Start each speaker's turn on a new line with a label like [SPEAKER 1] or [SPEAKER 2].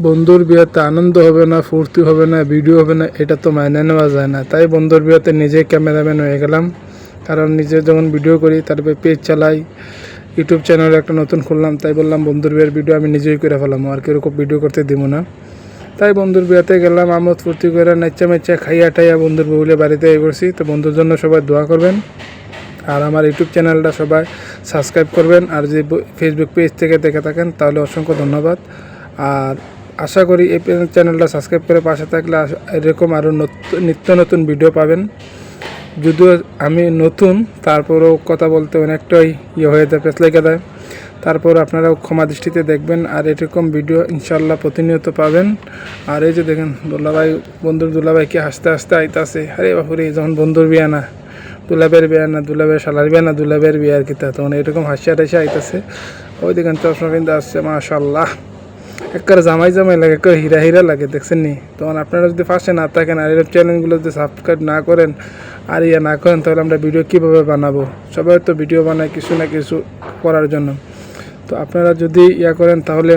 [SPEAKER 1] বন্ধুর বিয়েতে আনন্দ হবে না, ফুর্তি হবে না, ভিডিও হবে না, এটা তো মাইনে নেওয়া যায় না। তাই বন্ধুর বিয়েতে নিজে ক্যামেরাম্যান হয়ে গেলাম। কারণ নিজে যখন ভিডিও করি, তারপরে পেজ চালাই, ইউটিউব চ্যানেল একটা নতুন খুললাম, তাই বললাম বন্ধুর বিয়ের ভিডিও আমি নিজেই করে ফেলাম, আর কেরকম ভিডিও করতে দিব না। তাই বন্ধুর বিয়েতে গেলাম, আমোদ ফুর্তি করে নাচ্চা মেচ্চা খাইয়া টাইয়া বন্ধুর বউলে বাড়িতে করছি। তো বন্ধুর জন্য সবাই দোয়া করবেন, আর আমার ইউটিউব চ্যানেলটা সবাই সাবস্ক্রাইব করবেন। আর যদি ফেসবুক পেজ থেকে দেখে থাকেন তাহলে অসংখ্য ধন্যবাদ। আর আশা করি এই চ্যানেলটা সাবস্ক্রাইব করে পাশে থাকলে এরকম আরও নিত্য নতুন ভিডিও পাবেন। যদিও আমি নতুন, তারপরেও কথা বলতে অনেকটাই হয়ে যায়, পেছ লেগে দেয়। তারপর আপনারাও ক্ষমা দৃষ্টিতে দেখবেন, আর এরকম ভিডিও ইনশাল্লাহ প্রতিনিয়ত পাবেন। আর এই যে দেখেন দুলাভাই, বন্ধুর দুলাভাইকে হাসতে হাসতে আইতাছে। আরে বাপুরে, যখন বন্ধুর বিয়া না, দুলাবের বিয়া না, দুলাবের শালার বিয়া না, দুলাবের বিয়ার কিতা, তখন এরকম হাসিয়া টাসিয়া আইতাছে। ওই দেখেন চশমা পিনতে আসছে, মাশাল্লাহ, একবারে জামাই জামাই লাগে, একবার হীরা হীরা লাগে, দেখছেন নি? তখন আপনারা যদি পাশে না থাকেন আর এরকম চ্যানেলগুলো যদি সাবস্ক্রাইব না করেন আর না করেন, তাহলে আমরা ভিডিও কীভাবে বানাবো? সবাই তো ভিডিও বানায় কিছু না কিছু করার জন্য। তো আপনারা যদি করেন তাহলে